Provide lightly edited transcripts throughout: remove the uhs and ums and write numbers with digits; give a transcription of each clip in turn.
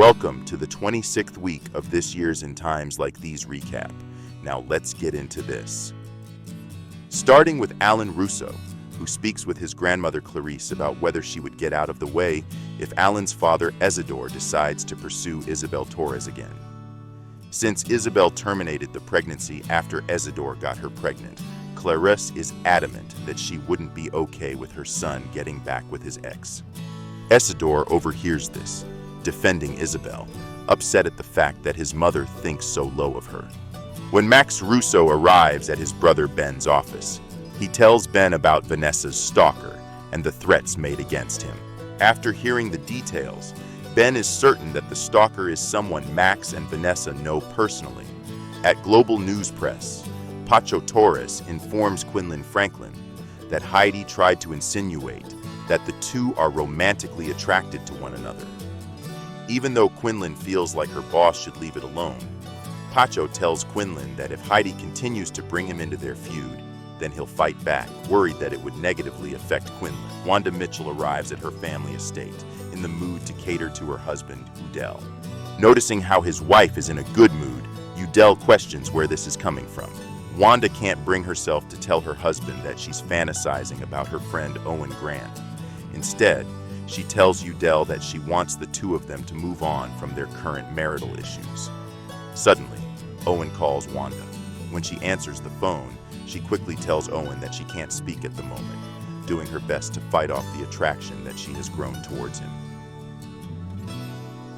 Welcome to the 26th week of this year's In Times Like These recap. Now let's get into this. Starting with Alan Russo, who speaks with his grandmother Clarice about whether she would get out of the way if Alan's father Isidore decides to pursue Isabel Torres again. Since Isabel terminated the pregnancy after Isidore got her pregnant, Clarice is adamant that she wouldn't be okay with her son getting back with his ex. Isidore overhears this, defending Isabel, upset at the fact that his mother thinks so low of her. When Max Russo arrives at his brother Ben's office, he tells Ben about Vanessa's stalker and the threats made against him. After hearing the details, Ben is certain that the stalker is someone Max and Vanessa know personally. At Global News Press, Pacho Torres informs Quinlan Franklin that Heidi tried to insinuate that the two are romantically attracted to one another. Even though Quinlan feels like her boss should leave it alone, Pacho tells Quinlan that if Heidi continues to bring him into their feud, then he'll fight back, worried that it would negatively affect Quinlan. Wanda Mitchell arrives at her family estate, in the mood to cater to her husband, Udell. Noticing how his wife is in a good mood, Udell questions where this is coming from. Wanda can't bring herself to tell her husband that she's fantasizing about her friend Owen Grant. Instead, she tells Udell that she wants the two of them to move on from their current marital issues. Suddenly, Owen calls Wanda. When she answers the phone, she quickly tells Owen that she can't speak at the moment, doing her best to fight off the attraction that she has grown towards him.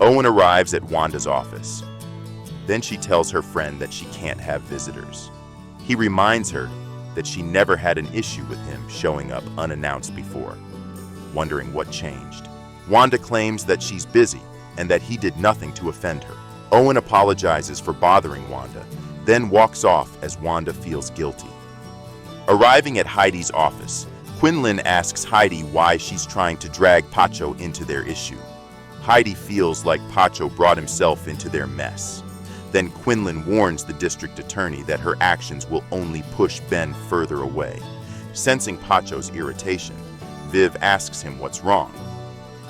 Owen arrives at Wanda's office. Then she tells her friend that she can't have visitors. He reminds her that she never had an issue with him showing up unannounced before. Wondering what changed, Wanda claims that she's busy and that he did nothing to offend her. Owen apologizes for bothering Wanda, then walks off as Wanda feels guilty. Arriving at Heidi's office, Quinlan asks Heidi why she's trying to drag Pacho into their issue. Heidi feels like Pacho brought himself into their mess. Then Quinlan warns the district attorney that her actions will only push Ben further away. Sensing Pacho's irritation, Viv asks him what's wrong.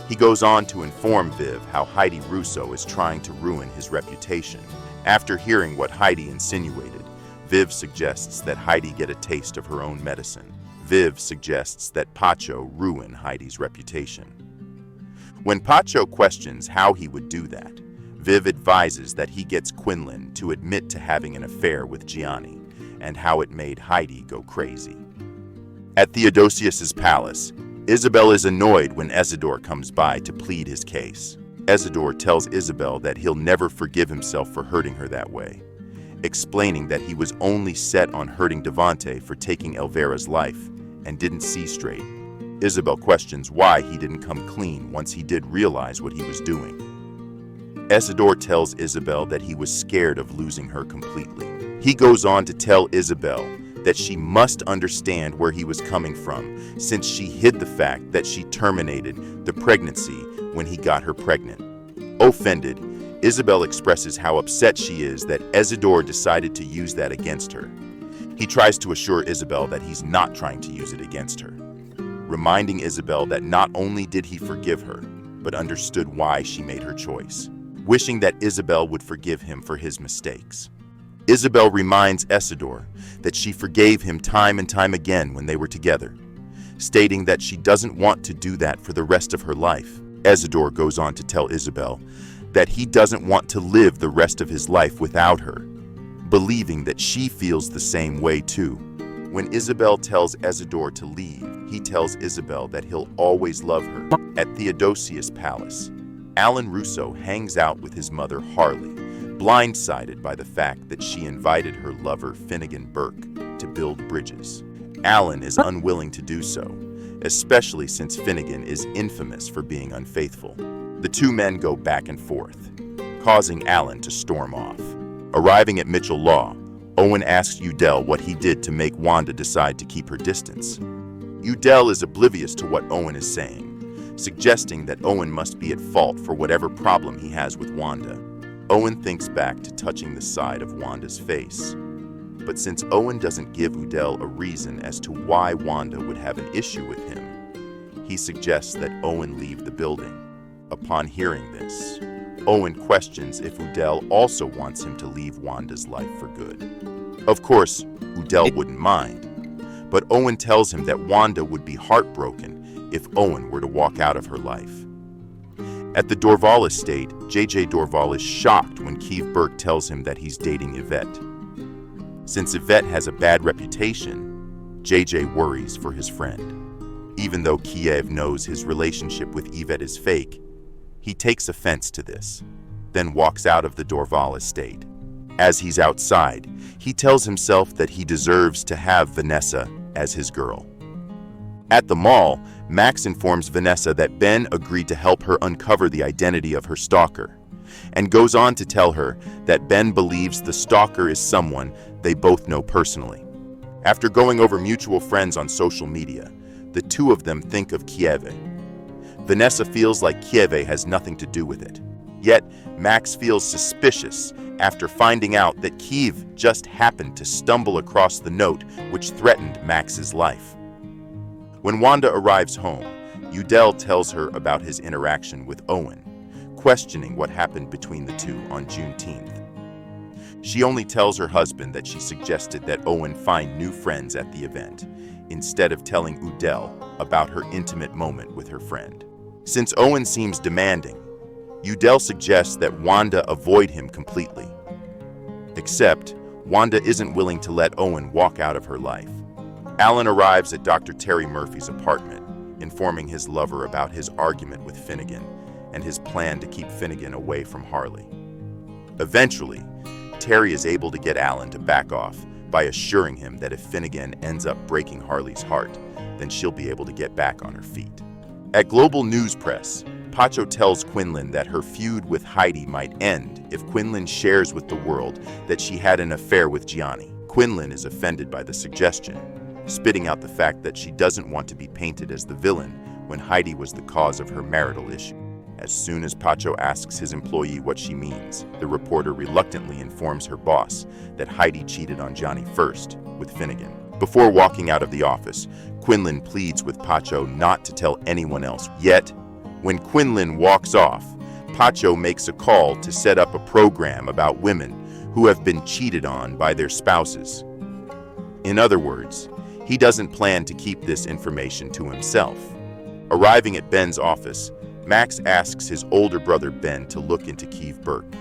He goes on to inform Viv how Heidi Russo is trying to ruin his reputation. After hearing what Heidi insinuated, Viv suggests that Heidi get a taste of her own medicine. Viv suggests that Pacho ruin Heidi's reputation. When Pacho questions how he would do that, Viv advises that he gets Quinlan to admit to having an affair with Gianni and how it made Heidi go crazy. At Theodosius's palace, Isabel is annoyed when Isidore comes by to plead his case. Isidore tells Isabel that he'll never forgive himself for hurting her that way, explaining that he was only set on hurting Devante for taking Elvira's life and didn't see straight. Isabel questions why he didn't come clean once he did realize what he was doing. Isidore tells Isabel that he was scared of losing her completely. He goes on to tell Isabel that she must understand where he was coming from, since she hid the fact that she terminated the pregnancy when he got her pregnant. Offended, Isabel expresses how upset she is that Isidore decided to use that against her. He tries to assure Isabel that he's not trying to use it against her, reminding Isabel that not only did he forgive her, but understood why she made her choice, wishing that Isabel would forgive him for his mistakes. Isabel reminds Isidore that she forgave him time and time again when they were together, stating that she doesn't want to do that for the rest of her life. Isidore goes on to tell Isabel that he doesn't want to live the rest of his life without her, believing that she feels the same way too. When Isabel tells Isidore to leave, he tells Isabel that he'll always love her. At Theodosius' palace, Alan Russo hangs out with his mother Harley, blindsided by the fact that she invited her lover Finnegan Burke to build bridges. Alan is unwilling to do so, especially since Finnegan is infamous for being unfaithful. The two men go back and forth, causing Alan to storm off. Arriving at Mitchell Law, Owen asks Udell what he did to make Wanda decide to keep her distance. Udell is oblivious to what Owen is saying, suggesting that Owen must be at fault for whatever problem he has with Wanda. Owen thinks back to touching the side of Wanda's face. But since Owen doesn't give Udell a reason as to why Wanda would have an issue with him, he suggests that Owen leave the building. Upon hearing this, Owen questions if Udell also wants him to leave Wanda's life for good. Of course, Udell wouldn't mind, but Owen tells him that Wanda would be heartbroken if Owen were to walk out of her life. At the Dorval estate, J.J. Dorval is shocked when Kiev Burke tells him that he's dating Yvette. Since Yvette has a bad reputation, J.J. worries for his friend. Even though Kiev knows his relationship with Yvette is fake, he takes offense to this, then walks out of the Dorval estate. As he's outside, he tells himself that he deserves to have Vanessa as his girl. At the mall, Max informs Vanessa that Ben agreed to help her uncover the identity of her stalker, and goes on to tell her that Ben believes the stalker is someone they both know personally. After going over mutual friends on social media, the two of them think of Kiev. Vanessa feels like Kiev has nothing to do with it. Yet, Max feels suspicious after finding out that Kiev just happened to stumble across the note which threatened Max's life. When Wanda arrives home, Udell tells her about his interaction with Owen, questioning what happened between the two on Juneteenth. She only tells her husband that she suggested that Owen find new friends at the event, instead of telling Udell about her intimate moment with her friend. Since Owen seems demanding, Udell suggests that Wanda avoid him completely. Except, Wanda isn't willing to let Owen walk out of her life. Alan arrives at Dr. Terry Murphy's apartment, informing his lover about his argument with Finnegan and his plan to keep Finnegan away from Harley. Eventually, Terry is able to get Alan to back off by assuring him that if Finnegan ends up breaking Harley's heart, then she'll be able to get back on her feet. At Global News Press, Pacho tells Quinlan that her feud with Heidi might end if Quinlan shares with the world that she had an affair with Gianni. Quinlan is offended by the suggestion, spitting out the fact that she doesn't want to be painted as the villain when Heidi was the cause of her marital issue. As soon as Pacho asks his employee what she means, the reporter reluctantly informs her boss that Heidi cheated on Johnny first with Finnegan. Before walking out of the office, Quinlan pleads with Pacho not to tell anyone else. Yet, when Quinlan walks off, Pacho makes a call to set up a program about women who have been cheated on by their spouses. In other words, he doesn't plan to keep this information to himself. Arriving at Ben's office, Max asks his older brother Ben to look into Kiev Burke.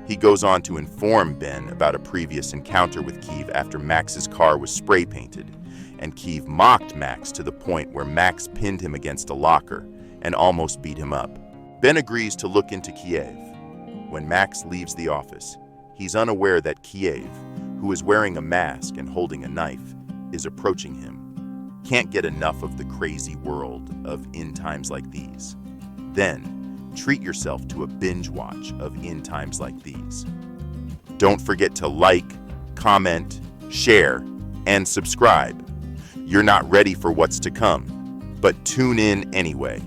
He goes on to inform Ben about a previous encounter with Kiev after Max's car was spray painted, and Kiev mocked Max to the point where Max pinned him against a locker and almost beat him up. Ben agrees to look into Kiev. When Max leaves the office, he's unaware that Kiev, who is wearing a mask and holding a knife, is approaching him. Can't get enough of the crazy world of In Times Like These. Then, treat yourself to a binge watch of In Times Like These. Don't forget to like, comment, share, and subscribe. You're not ready for what's to come, but tune in anyway.